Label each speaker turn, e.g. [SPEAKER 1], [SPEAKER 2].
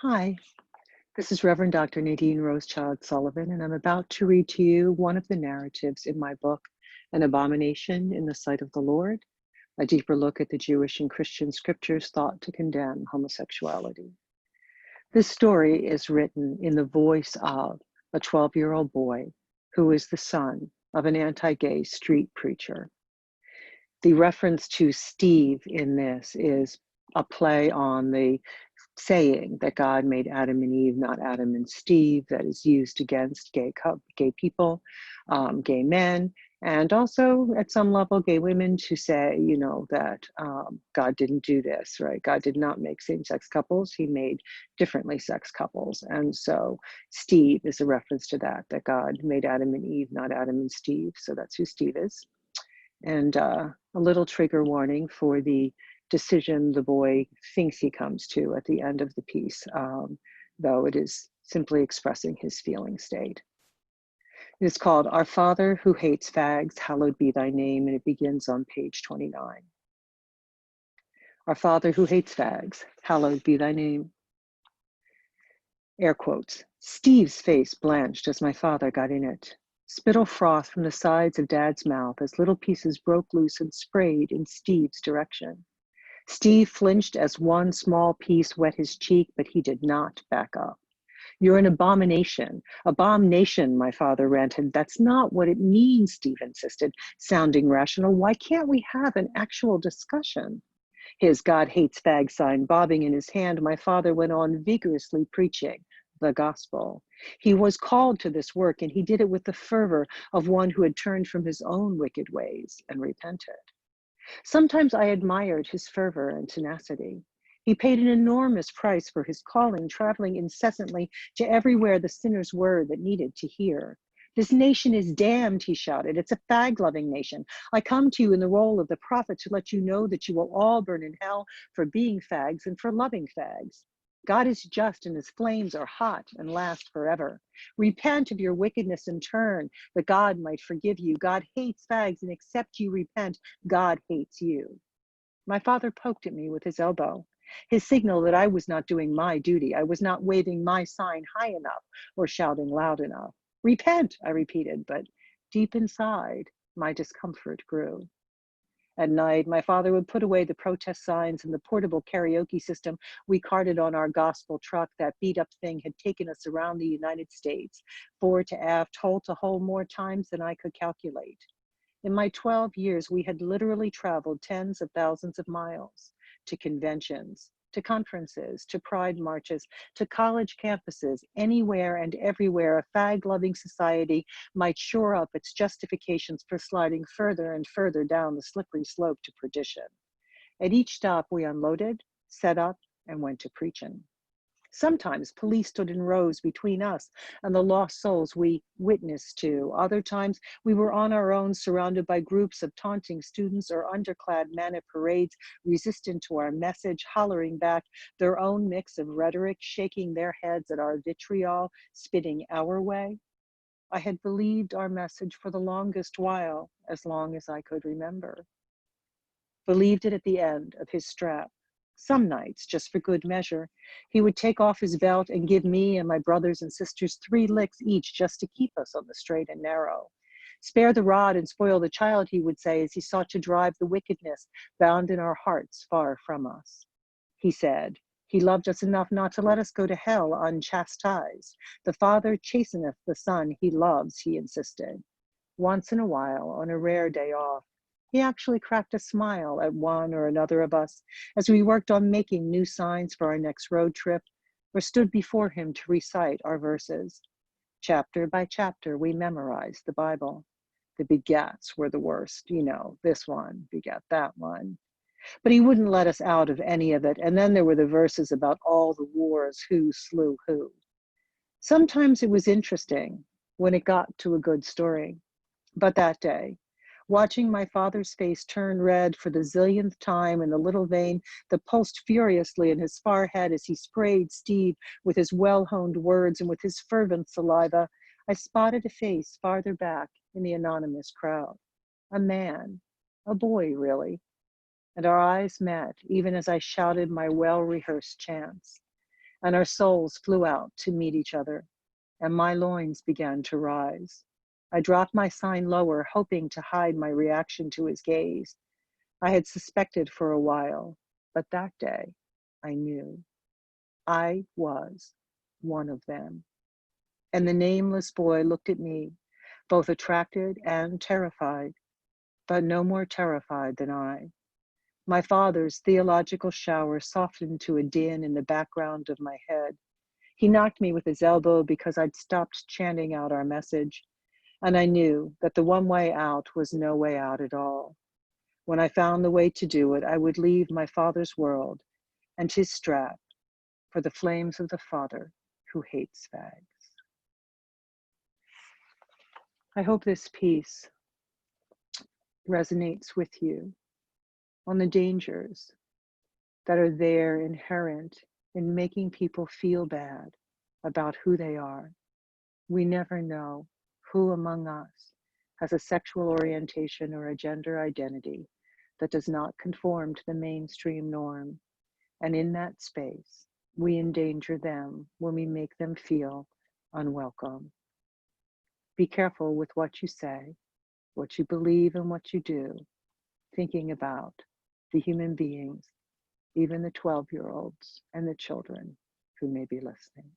[SPEAKER 1] Hi, this is Reverend Dr. Nadine Rosechild-Sullivan, and I'm about to read to you one of the narratives in my book, An Abomination in the Sight of the Lord, a deeper look at the Jewish and Christian scriptures thought to condemn homosexuality. This story is written in the voice of a 12-year-old boy who is the son of an anti-gay street preacher. The reference to Steve in this is a play on the saying that God made Adam and Eve, not Adam and Steve, that is used against gay people, gay men, and also at some level gay women to say, that God didn't do this, right? God did not make same-sex couples. He made differently sex couples. And so Steve is a reference to that God made Adam and Eve, not Adam and Steve. So that's who Steve is. And a little trigger warning for the decision the boy thinks he comes to at the end of the piece, though it is simply expressing his feeling state. It is called Our Father Who Hates Fags, Hallowed Be Thy Name, and it begins on page 29. Our Father who hates fags, hallowed be thy name. Air quotes. Steve's face blanched as my father got in it. Spittle froth from the sides of Dad's mouth as little pieces broke loose and sprayed in Steve's direction. Steve flinched as one small piece wet his cheek, but he did not back up. You're an abomination. Abomination, my father ranted. That's not what it means, Steve insisted, sounding rational. Why can't we have an actual discussion? His God hates fag sign bobbing in his hand, my father went on vigorously preaching the gospel. He was called to this work, and he did it with the fervor of one who had turned from his own wicked ways and repented. Sometimes I admired his fervor and tenacity. He paid an enormous price for his calling, traveling incessantly to everywhere the sinners were that needed to hear. This nation is damned, he shouted. It's a fag-loving nation. I come to you in the role of the prophet to let you know that you will all burn in hell for being fags and for loving fags. God is just and his flames are hot and last forever. Repent of your wickedness and turn, that God might forgive you. God hates fags, and except you repent, God hates you. My father poked at me with his elbow, his signal that I was not doing my duty. I was not waving my sign high enough or shouting loud enough. Repent, I repeated, but deep inside, my discomfort grew. At night, my father would put away the protest signs and the portable karaoke system we carted on our gospel truck. That beat-up thing had taken us around the United States, fore to aft, hole to hole, more times than I could calculate. In my 12 years, we had literally traveled tens of thousands of miles to conventions, to conferences, to pride marches, to college campuses. Anywhere and everywhere a fag-loving society might shore up its justifications for sliding further and further down the slippery slope to perdition. At each stop, we unloaded, set up, and went to preaching. Sometimes police stood in rows between us and the lost souls we witnessed to. Other times we were on our own, surrounded by groups of taunting students or underclad men at parades, resistant to our message, hollering back their own mix of rhetoric, shaking their heads at our vitriol, spitting our way. I had believed our message for the longest while, as long as I could remember. Believed it at the end of his strap. Some nights, just for good measure, he would take off his belt and give me and my brothers and sisters 3 licks each just to keep us on the straight and narrow. Spare the rod and spoil the child, he would say, as he sought to drive the wickedness bound in our hearts far from us. He said, he loved us enough not to let us go to hell unchastised. The Father chasteneth the Son he loves, he insisted. Once in a while, on a rare day off, he actually cracked a smile at one or another of us as we worked on making new signs for our next road trip, or stood before him to recite our verses. Chapter by chapter, we memorized the Bible. The begats were the worst, this one begat that one. But he wouldn't let us out of any of it, and then there were the verses about all the wars, who slew who. Sometimes it was interesting when it got to a good story. But that day, watching my father's face turn red for the zillionth time in the little vein that pulsed furiously in his forehead as he sprayed Steve with his well-honed words and with his fervent saliva, I spotted a face farther back in the anonymous crowd. A man, a boy really. And our eyes met even as I shouted my well-rehearsed chants. and our souls flew out to meet each other, and my loins began to rise. I dropped my sign lower, hoping to hide my reaction to his gaze. I had suspected for a while, but that day I knew. I was one of them. And the nameless boy looked at me, both attracted and terrified, but no more terrified than I. My father's theological shower softened to a din in the background of my head. He knocked me with his elbow because I'd stopped chanting out our message, and I knew that the one way out was no way out at all. When I found the way to do it, I would leave my father's world and his strap for the flames of the father who hates fags. I hope this piece resonates with you on the dangers that are there inherent in making people feel bad about who they are. We never know who among us has a sexual orientation or a gender identity that does not conform to the mainstream norm. And in that space, we endanger them when we make them feel unwelcome. Be careful with what you say, what you believe, and what you do, thinking about the human beings, even the 12-year-olds and the children who may be listening.